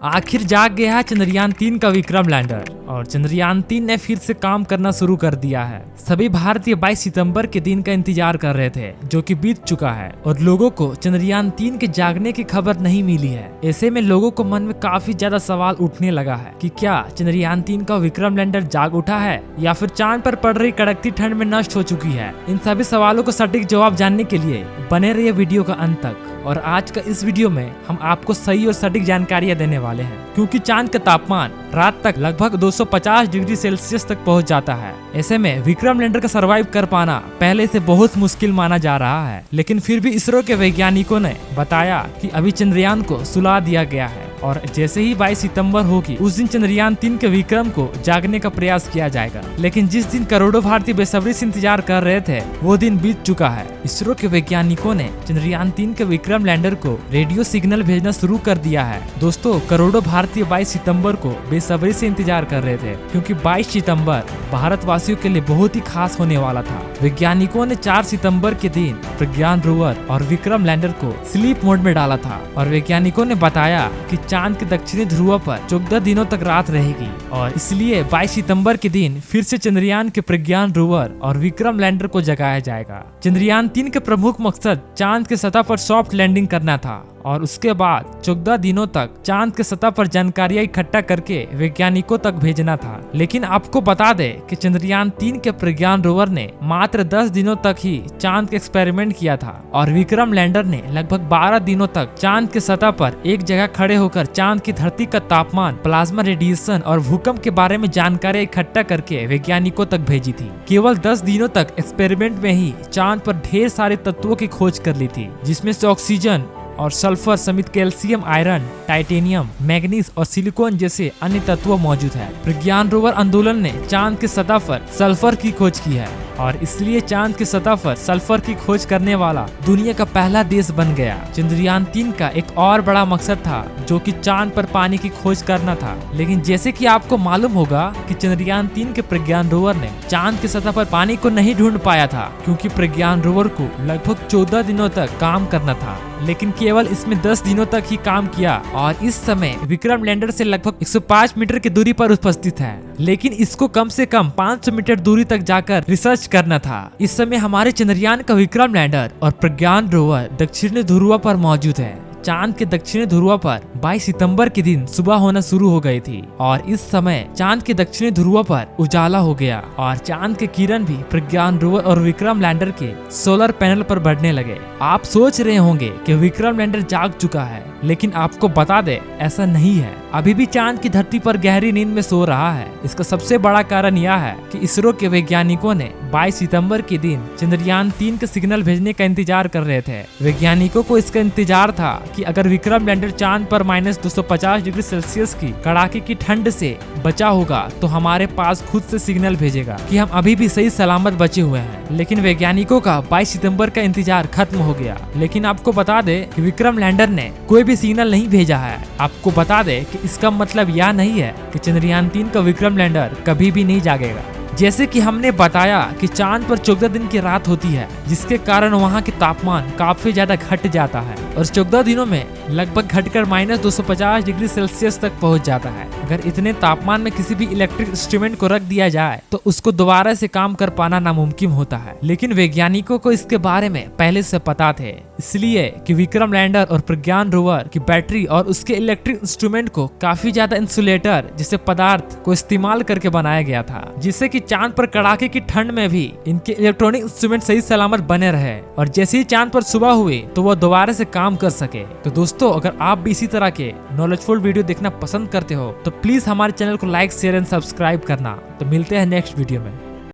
आखिर जाग गया है चंद्रयान-3 का विक्रम लैंडर और चंद्रयान-3 ने फिर से काम करना शुरू कर दिया है। सभी भारतीय 22 सितंबर के दिन का इंतजार कर रहे थे, जो कि बीत चुका है और लोगों को चंद्रयान-3 के जागने की खबर नहीं मिली है। ऐसे में लोगों को मन में काफी ज्यादा सवाल उठने लगा है कि क्या चंद्रयान-3 का विक्रम लैंडर जाग उठा है या फिर चांद पर पड़ रही कड़कती ठंड में नष्ट हो चुकी है। इन सभी सवालों को सटीक जवाब जानने के लिए बने रहिए वीडियो का अंत तक। और आज का इस वीडियो में हम आपको सही और सटीक जानकारियां देने वाले हैं, क्योंकि चांद का तापमान रात तक लगभग 250 डिग्री सेल्सियस तक पहुंच जाता है। ऐसे में विक्रम लैंडर का सरवाइव कर पाना पहले से बहुत मुश्किल माना जा रहा है, लेकिन फिर भी इसरो के वैज्ञानिकों ने बताया कि अभी चंद्रयान को सुला दिया गया है और जैसे ही 22 सितंबर होगी उस दिन चंद्रयान-3 के विक्रम को जागने का प्रयास किया जाएगा। लेकिन जिस दिन करोड़ों भारतीय बेसब्री से इंतजार कर रहे थे वो दिन बीत चुका है। इसरो के वैज्ञानिकों ने चंद्रयान-3 के विक्रम लैंडर को रेडियो सिग्नल भेजना शुरू कर दिया है। दोस्तों, करोड़ों भारतीय 22 सितंबर को बेसब्री से इंतजार कर रहे थे, क्योंकि 22 सितंबर भारतवासियों के लिए बहुत ही खास होने वाला था। वैज्ञानिकों ने 4 सितंबर के दिन प्रज्ञान रोवर और विक्रम लैंडर को स्लीप मोड में डाला था और वैज्ञानिकों ने बताया कि चांद के दक्षिणी ध्रुव पर 14 दिनों तक रात रहेगी और इसलिए 22 सितंबर के दिन फिर से चंद्रयान के प्रज्ञान रोवर और विक्रम लैंडर को जगाया जाएगा। चंद्रयान-3 के प्रमुख मकसद चांद के सतह पर सॉफ्ट लैंडिंग करना था और उसके बाद 14 दिनों तक चांद के सतह पर जानकारियां इकट्ठा करके वैज्ञानिकों तक भेजना था। लेकिन आपको बता दें कि चंद्रयान-3 के प्रज्ञान रोवर ने मात्र 10 दिनों तक ही चांद का एक्सपेरिमेंट किया था और विक्रम लैंडर ने लगभग 12 दिनों तक चांद के सतह पर एक जगह खड़े होकर चांद की धरती का तापमान, प्लाज्मा रेडिएशन और भूकंप के बारे में जानकारी इकट्ठा करके वैज्ञानिकों तक भेजी थी। केवल 10 दिनों तक एक्सपेरिमेंट में ही चांद पर ढेर सारे तत्वों की खोज कर ली थी, जिसमें से ऑक्सीजन और सल्फर समेत कैल्शियम, आयरन, टाइटेनियम, मैग्नीज और सिलिकॉन जैसे अन्य तत्व मौजूद है। प्रज्ञान रोवर आंदोलन ने चांद की सतह पर सल्फर की खोज की है और इसलिए चांद की सतह पर सल्फर की खोज करने वाला दुनिया का पहला देश बन गया। चंद्रयान-3 का एक और बड़ा मकसद था, जो कि चांद पर पानी की खोज करना था। लेकिन जैसे कि आपको मालूम होगा कि चंद्रयान-3 के प्रज्ञान रोवर ने चांद की सतह पर पानी को नहीं ढूंढ पाया था, क्योंकि प्रज्ञान रोवर को लगभग 14 दिनों तक काम करना था, लेकिन केवल इसमें 10 दिनों तक ही काम किया और इस समय विक्रम लैंडर से लगभग 105 मीटर की दूरी पर उपस्थित है। लेकिन इसको कम से कम 500 मीटर दूरी तक जाकर रिसर्च करना था। इस समय हमारे चंद्रयान का विक्रम लैंडर और प्रज्ञान रोवर दक्षिणी ध्रुव पर मौजूद है। चांद के दक्षिणी ध्रुव पर 22 सितंबर के दिन सुबह होना शुरू हो गई थी और इस समय चांद के दक्षिणी ध्रुव पर उजाला हो गया और चांद के किरण भी प्रज्ञान रोवर और विक्रम लैंडर के सोलर पैनल पर बढ़ने लगे। आप सोच रहे होंगे कि विक्रम लैंडर जाग चुका है, लेकिन आपको बता दे ऐसा नहीं है। अभी भी चांद की धरती पर गहरी नींद में सो रहा है। इसका सबसे बड़ा कारण यह है कि इसरो के वैज्ञानिकों ने 22 सितंबर के दिन चंद्रयान-3 के सिग्नल भेजने का इंतजार कर रहे थे। वैज्ञानिकों को इसका इंतजार था कि अगर विक्रम लैंडर चांद पर -250 डिग्री सेल्सियस की कड़ाके की ठंड से बचा होगा तो हमारे पास खुद से सिग्नल भेजेगा कि हम अभी भी सही सलामत बचे हुए हैं। लेकिन वैज्ञानिकों का 22 सितंबर का इंतजार खत्म हो गया। लेकिन आपको बता दे कि विक्रम लैंडर ने कोई भी सिग्नल नहीं भेजा है। आपको बता दे कि इसका मतलब यह नहीं है कि चंद्रयान-3 का विक्रम लैंडर कभी भी नहीं जागेगा। जैसे कि हमने बताया कि चांद पर 14 दिन की रात होती है, जिसके कारण वहाँ के तापमान काफी ज्यादा घट जाता है और 14 दिनों में लगभग घटकर -250 डिग्री सेल्सियस तक पहुँच जाता है। अगर इतने तापमान में किसी भी इलेक्ट्रिक इंस्ट्रूमेंट को रख दिया जाए तो उसको दोबारा से काम कर पाना नामुमकिन होता है। लेकिन वैज्ञानिकों को इसके बारे में पहले से पता थे, इसलिए कि विक्रम लैंडर और प्रज्ञान रोवर की बैटरी और उसके इलेक्ट्रिक इंस्ट्रूमेंट को काफी ज्यादा इंसुलेटर जैसे पदार्थ को इस्तेमाल करके बनाया गया था, जिससे कि चांद पर कड़ाके की ठंड में भी इनके इलेक्ट्रॉनिक इंस्ट्रूमेंट सही सलामत बने रहे और जैसे ही चांद पर सुबह हुई तो वो दोबारा से काम कर सके। तो दोस्तों, अगर आप भी इसी तरह के नॉलेजफुल वीडियो देखना पसंद करते हो तो प्लीज हमारे चैनल को लाइक, शेयर एंड सब्सक्राइब करना। तो मिलते हैं नेक्स्ट वीडियो में।